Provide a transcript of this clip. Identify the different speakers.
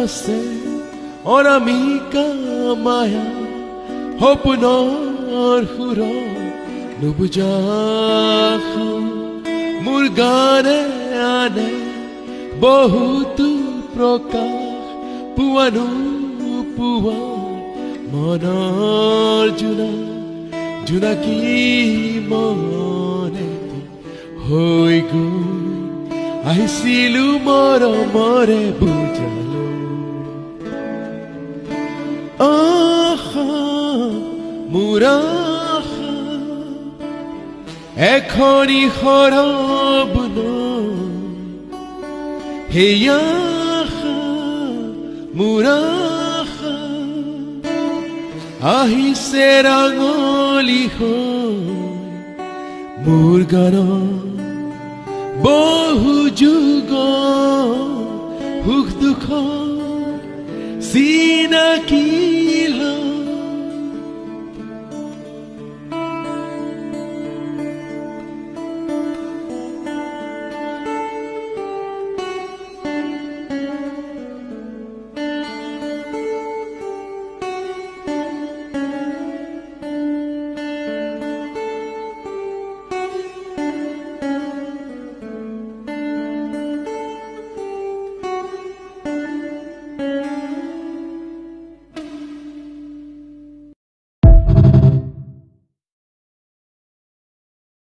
Speaker 1: আছে অনামিকা মায়া সপোনৰ সুৰ নুবুজা আশা মোৰ গানে আনে বহুতো প্ৰকাশ পোৱানো পোৱা মনৰ জোনাকী মনেদি হৈ গৈ আহিছিলো মৰমৰে বুজালো আশা মোৰ আশা এখনি সৰব সেই আশা মোৰ আশা আহিছে ৰাঙলী হৈ মোৰ গানত বহু যুগ সুখ দুখ চিনাকি